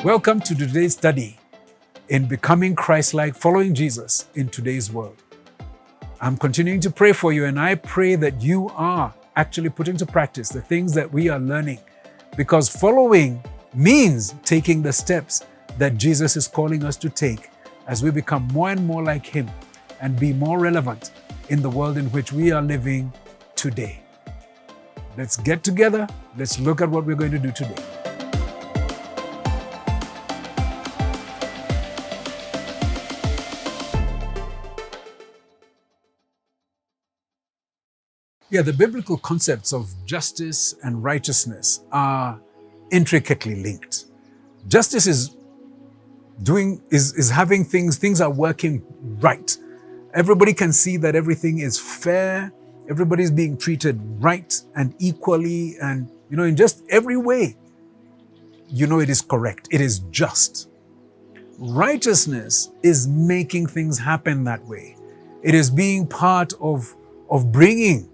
Welcome to today's study in becoming Christ-like, following Jesus in today's world. I'm continuing to pray for you, and I pray that you are actually putting to practice the things that we are learning, because following means taking the steps that Jesus is calling us to take as we become more and more like Him and be more relevant in the world in which we are living today. Let's get together. Let's look at what we're going to do today. Yeah, the biblical concepts of justice and righteousness are intricately linked. Justice is having things are working right. Everybody can see that everything is fair. Everybody's being treated right and equally, and in just every way, it is correct. It is just. Righteousness is making things happen that way. It is being part of bringing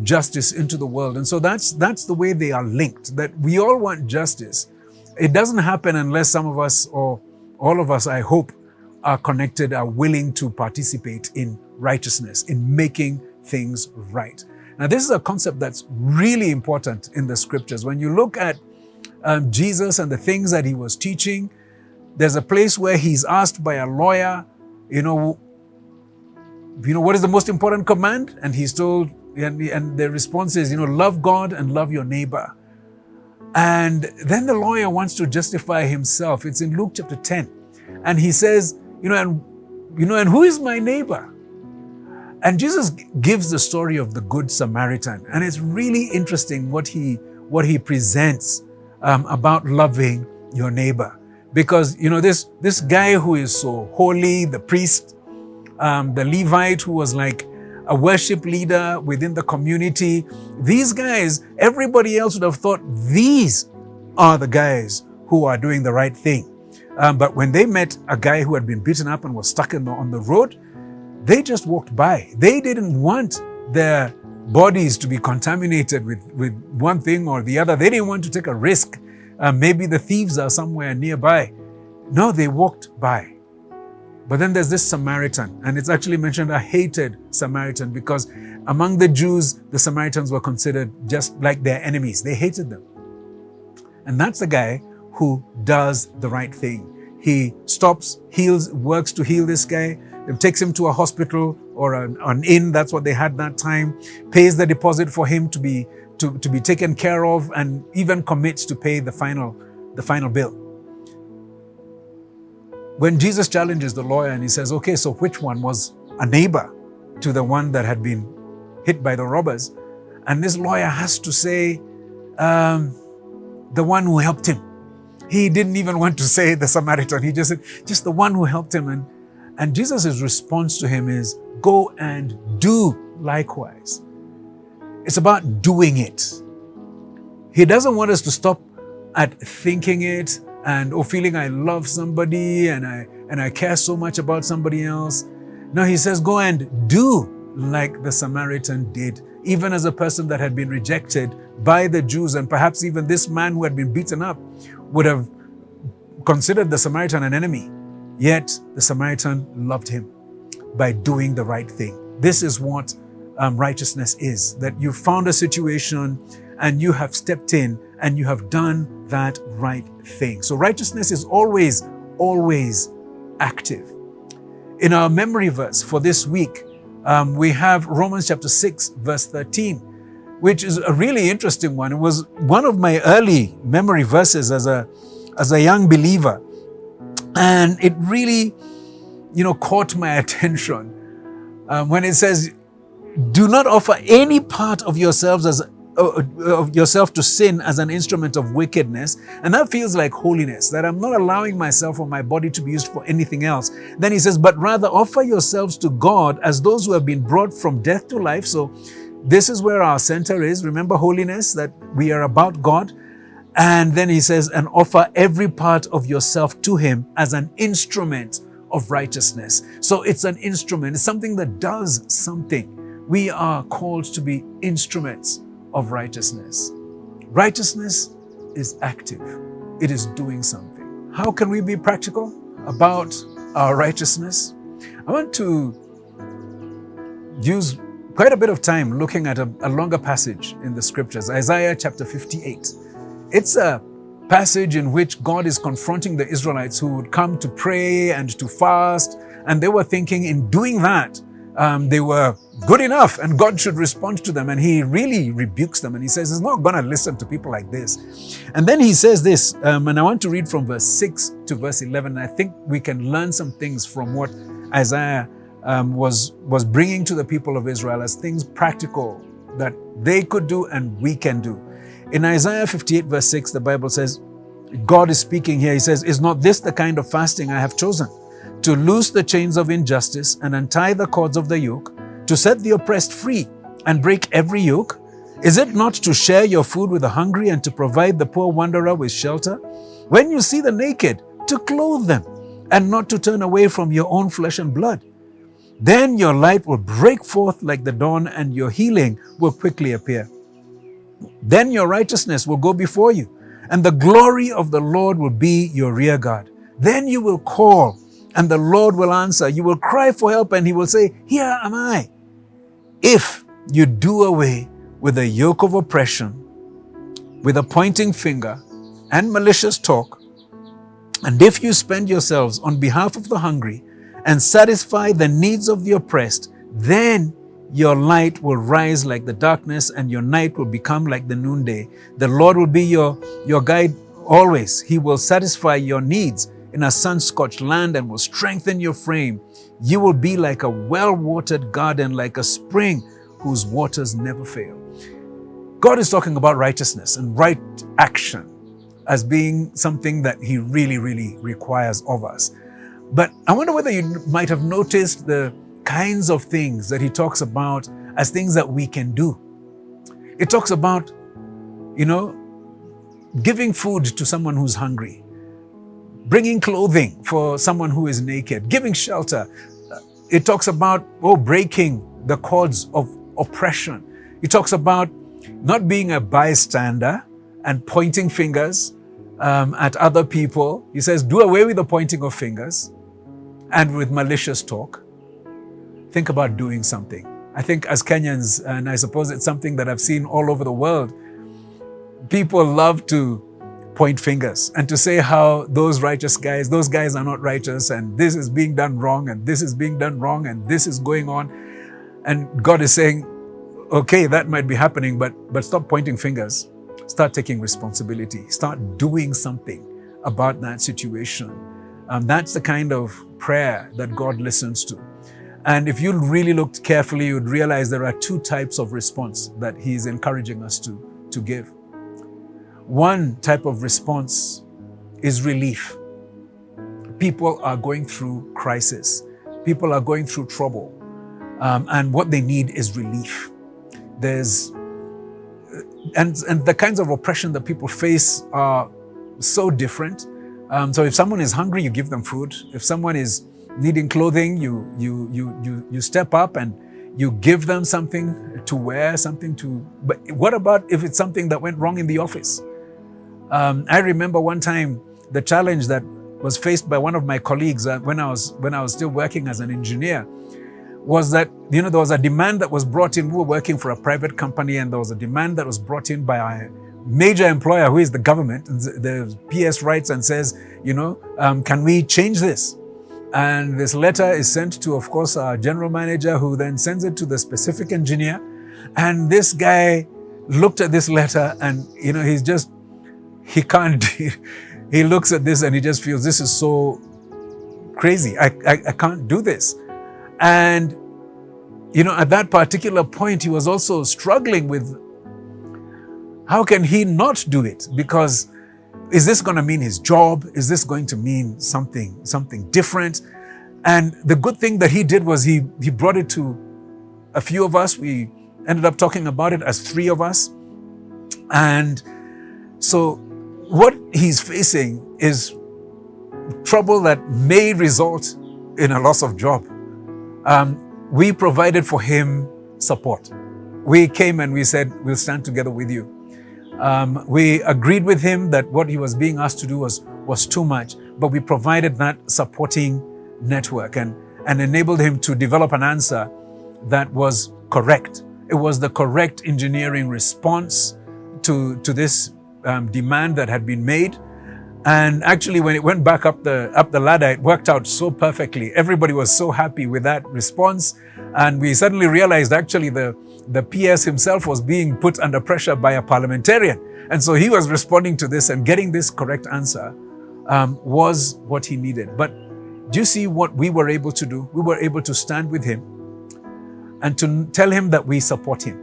justice into the world. And so that's the way they are linked, that we all want justice. It doesn't happen unless some of us, or all of us, I hope, are connected, are willing to participate in righteousness, in making things right. Now, this is a concept that's really important in the scriptures. When you look at Jesus and the things that He was teaching, there's a place where He's asked by a lawyer, what is the most important command? And He's told, and the response is, love God and love your neighbor. And then the lawyer wants to justify himself. It's in Luke chapter 10. And he says, and who is my neighbor? And Jesus gives the story of the Good Samaritan. And it's really interesting what he presents about loving your neighbor. Because, this guy who is so holy, the priest, the Levite who was like a worship leader within the community, these guys, everybody else would have thought these are the guys who are doing the right thing. But when they met a guy who had been beaten up and was stuck on the road, they just walked by. They didn't want their bodies to be contaminated with one thing or the other. They didn't want to take a risk. Maybe the thieves are somewhere nearby. No, they walked by. But then there's this Samaritan, and it's actually mentioned a hated Samaritan, because among the Jews, the Samaritans were considered just like their enemies. They hated them. And that's the guy who does the right thing. He stops, heals, works to heal this guy, takes him to a hospital or an inn, that's what they had that time, pays the deposit for him to be taken care of, and even commits to pay the final bill. When Jesus challenges the lawyer and he says, okay, so which one was a neighbor to the one that had been hit by the robbers? And this lawyer has to say, the one who helped him. He didn't even want to say the Samaritan. He just said, just the one who helped him. And Jesus' response to him is, go and do likewise. It's about doing it. He doesn't want us to stop at thinking it, or feeling I love somebody and I care so much about somebody else. No, he says, go and do like the Samaritan did, even as a person that had been rejected by the Jews. And perhaps even this man who had been beaten up would have considered the Samaritan an enemy. Yet the Samaritan loved him by doing the right thing. This is what righteousness is, that you found a situation and you have stepped in and you have done that right thing. So righteousness is always, always active. In our memory verse for this week, we have Romans chapter 6, verse 13, which is a really interesting one. It was one of my early memory verses as a young believer. And it really, caught my attention when it says, do not offer any part of yourselves of yourself to sin as an instrument of wickedness. And that feels like holiness, that I'm not allowing myself or my body to be used for anything else. Then he says, but rather offer yourselves to God as those who have been brought from death to life. So this is where our center is. Remember holiness, that we are about God. And then he says, and offer every part of yourself to Him as an instrument of righteousness. So it's an instrument. It's something that does something. We are called to be instruments of righteousness. Righteousness is active. It is doing something. How can we be practical about our righteousness? I want to use quite a bit of time looking at a longer passage in the scriptures, Isaiah chapter 58. It's a passage in which God is confronting the Israelites who would come to pray and to fast, and they were thinking in doing that, they were good enough and God should respond to them. And he really rebukes them and he says, he's not going to listen to people like this. And then he says this, and I want to read from verse 6 to verse 11. I think we can learn some things from what Isaiah was bringing to the people of Israel as things practical that they could do and we can do. In Isaiah 58 verse 6, the Bible says, God is speaking here. He says, is not this the kind of fasting I have chosen? To loose the chains of injustice and untie the cords of the yoke, to set the oppressed free and break every yoke? Is it not to share your food with the hungry and to provide the poor wanderer with shelter? When you see the naked, to clothe them and not to turn away from your own flesh and blood. Then your light will break forth like the dawn and your healing will quickly appear. Then your righteousness will go before you and the glory of the Lord will be your rear guard. Then you will call and the Lord will answer. You will cry for help and he will say, here am I. If you do away with the yoke of oppression, with a pointing finger and malicious talk, and if you spend yourselves on behalf of the hungry and satisfy the needs of the oppressed, then your light will rise like the darkness and your night will become like the noonday. The Lord will be your guide always. He will satisfy your needs in a sun-scorched land and will strengthen your frame. You will be like a well-watered garden, like a spring whose waters never fail. God is talking about righteousness and right action as being something that he really, really requires of us. But I wonder whether you might have noticed the kinds of things that he talks about as things that we can do. It talks about, giving food to someone who's hungry, bringing clothing for someone who is naked, giving shelter. It talks about, breaking the cords of oppression. It talks about not being a bystander and pointing fingers at other people. He says, do away with the pointing of fingers and with malicious talk. Think about doing something. I think as Kenyans, and I suppose it's something that I've seen all over the world, people love to point fingers and to say how those guys are not righteous and this is being done wrong and this is being done wrong and this is going on. And God is saying, okay, that might be happening, but stop pointing fingers. Start taking responsibility. Start doing something about that situation. That's the kind of prayer that God listens to. And if you really looked carefully, you'd realize there are two types of response that he's encouraging us to give. One type of response is relief. People are going through crisis. People are going through trouble. And what they need is relief. And the kinds of oppression that people face are so different. So if someone is hungry, you give them food. If someone is needing clothing, you step up and you give them something to wear, but what about if it's something that went wrong in the office? I remember one time the challenge that was faced by one of my colleagues when I was still working as an engineer was that, there was a demand that was brought in. We were working for a private company and there was a demand that was brought in by a major employer who is the government. And the PS writes and says, can we change this? And this letter is sent to, of course, our general manager, who then sends it to the specific engineer. And this guy looked at this letter and, he can't, he looks at this and he just feels this is so crazy. I can't do this. And, at that particular point, he was also struggling with how can he not do it? Because is this going to mean his job? Is this going to mean something different? And the good thing that he did was he brought it to a few of us. We ended up talking about it as 3 of us. And so what he's facing is trouble that may result in a loss of job. We provided for him support. We came and we said, we'll stand together with you. We agreed with him that what he was being asked to do was was too much, but we provided that supporting network and enabled him to develop an answer that was correct. It was the correct engineering response to this demand that had been made. And actually, when it went back up the ladder, it worked out so perfectly. Everybody was so happy with that response. And we suddenly realized actually the PS himself was being put under pressure by a parliamentarian. And so he was responding to this, and getting this correct answer was what he needed. But do you see what we were able to do? We were able to stand with him and to tell him that we support him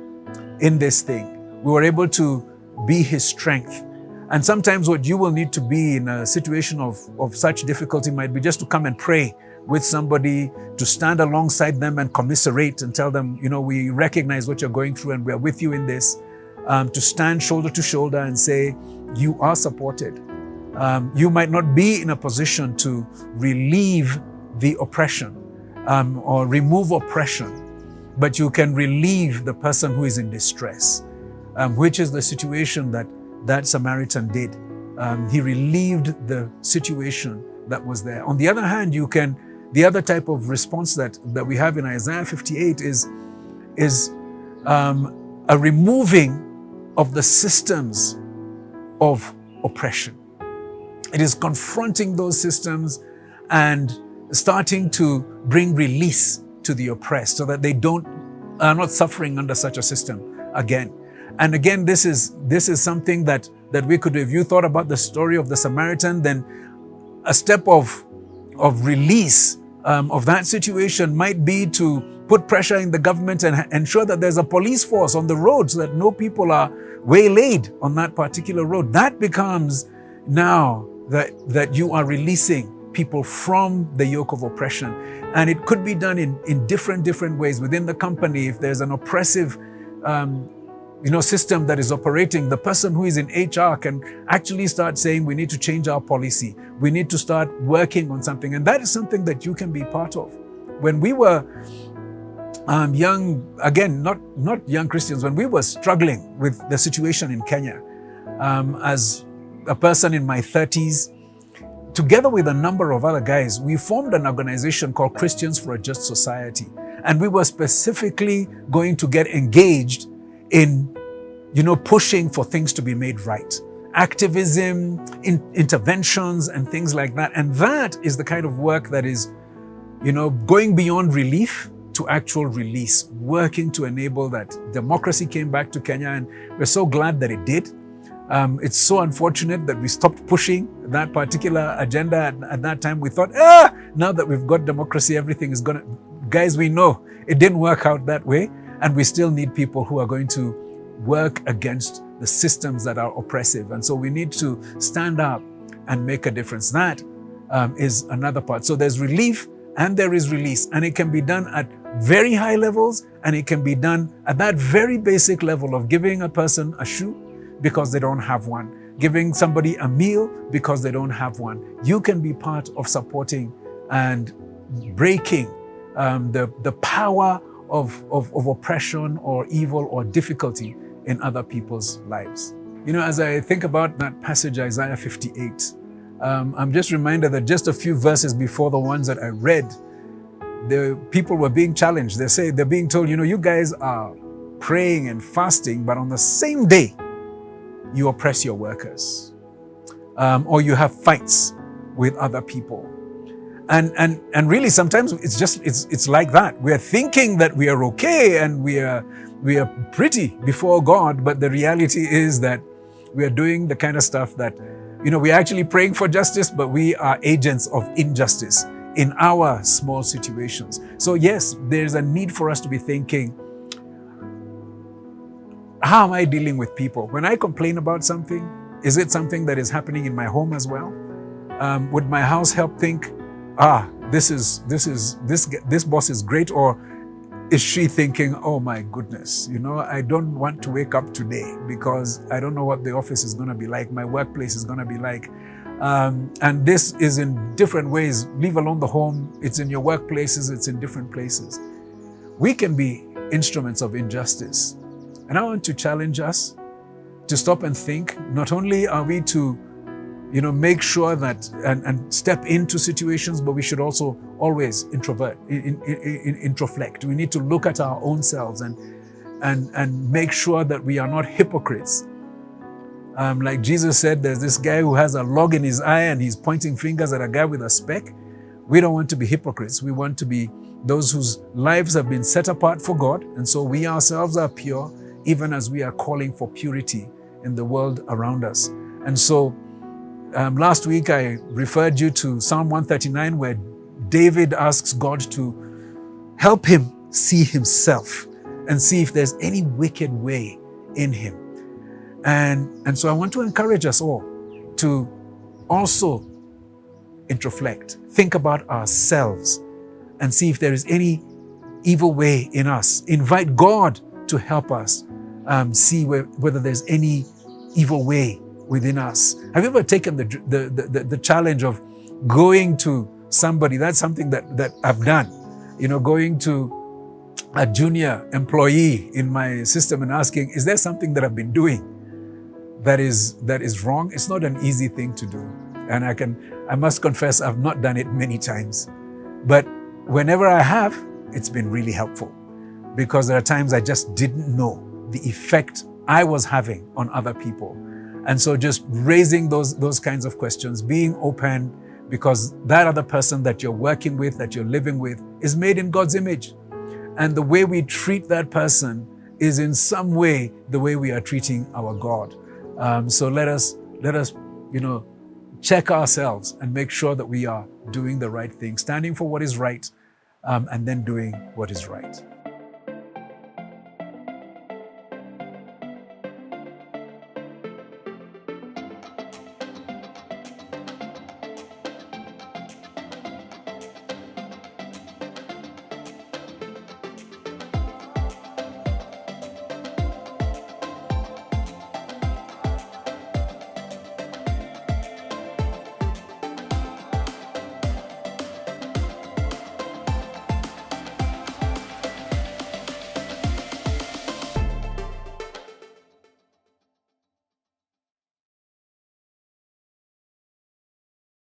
in this thing. We were able to be his strength. And sometimes what you will need to be in a situation of such difficulty might be just to come and pray with somebody, to stand alongside them and commiserate and tell them, we recognize what you're going through and we are with you in this. To stand shoulder to shoulder and say, you are supported. You might not be in a position to relieve the oppression or remove oppression, but you can relieve the person who is in distress, which is the situation that Samaritan did. He relieved the situation that was there. On the other hand, the other type of response that we have in Isaiah 58 is a removing of the systems of oppression. It is confronting those systems and starting to bring release to the oppressed so that they are not suffering under such a system again. And again, this is something that we could, if you thought about the story of the Samaritan, then a step of release of that situation might be to put pressure in the government and ensure that there's a police force on the road so that no people are waylaid on that particular road. That becomes now that you are releasing people from the yoke of oppression. And it could be done in different ways within the company. If there's an oppressive system that is operating, the person who is in HR can actually start saying, we need to change our policy. We need to start working on something. And that is something that you can be part of. When we were young, again, not young Christians, when we were struggling with the situation in Kenya, as a person in my 30s, together with a number of other guys, we formed an organization called Christians for a Just Society. And we were specifically going to get engaged in, pushing for things to be made right. Activism, interventions, and things like that. And that is the kind of work that is, going beyond relief to actual release, working to enable that democracy came back to Kenya. And we're so glad that it did. It's so unfortunate that we stopped pushing that particular agenda at that time. We thought, now that we've got democracy, everything is gonna... Guys, we know it didn't work out that way. And we still need people who are going to work against the systems that are oppressive. And so we need to stand up and make a difference. That is another part. So there's relief and there is release. And it can be done at very high levels, and it can be done at that very basic level of giving a person a shoe because they don't have one, giving somebody a meal because they don't have one. You can be part of supporting and breaking the power of oppression or evil or difficulty in other people's lives. As I think about that passage, Isaiah 58, I'm just reminded that just a few verses before the ones that I read, the people were being challenged. They're being told, you guys are praying and fasting, but on the same day, you oppress your workers, or you have fights with other people. And really sometimes it's like that. We are thinking that we are okay and we are pretty before God, but the reality is that we are doing the kind of stuff that, we're actually praying for justice, but we are agents of injustice in our small situations. So yes, there's a need for us to be thinking, how am I dealing with people? When I complain about something, is it something that is happening in my home as well? Would my house help think, this boss is great? Or is she thinking, oh my goodness, I don't want to wake up today because I don't know what the office is going to be like, my workplace is going to be like. And this is in different ways, leave alone the home, it's in your workplaces, it's in different places. We can be instruments of injustice. And I want to challenge us to stop and think, not only are we to make sure that and step into situations, but we should also always introflect. We need to look at our own selves and make sure that we are not hypocrites. Like Jesus said, there's this guy who has a log in his eye and he's pointing fingers at a guy with a speck. We don't want to be hypocrites. We want to be those whose lives have been set apart for God. And so we ourselves are pure, even as we are calling for purity in the world around us. And so last week I referred you to Psalm 139, where David asks God to help him see himself and see if there's any wicked way in him. And so I want to encourage us all to also introflect, think about ourselves and see if there is any evil way in us. Invite God to help us see whether there's any evil way within us. Have you ever taken the challenge of going to somebody? That's something that I've done. Going to a junior employee in my system and asking, is there something that I've been doing that is wrong? It's not an easy thing to do. And I must confess, I've not done it many times. But whenever I have, it's been really helpful, because there are times I just didn't know the effect I was having on other people. And so just raising those kinds of questions, being open, because that other person that you're working with, that you're living with, is made in God's image. And the way we treat that person is in some way the way we are treating our God. So let us check ourselves and make sure that we are doing the right thing, standing for what is right, and then doing what is right.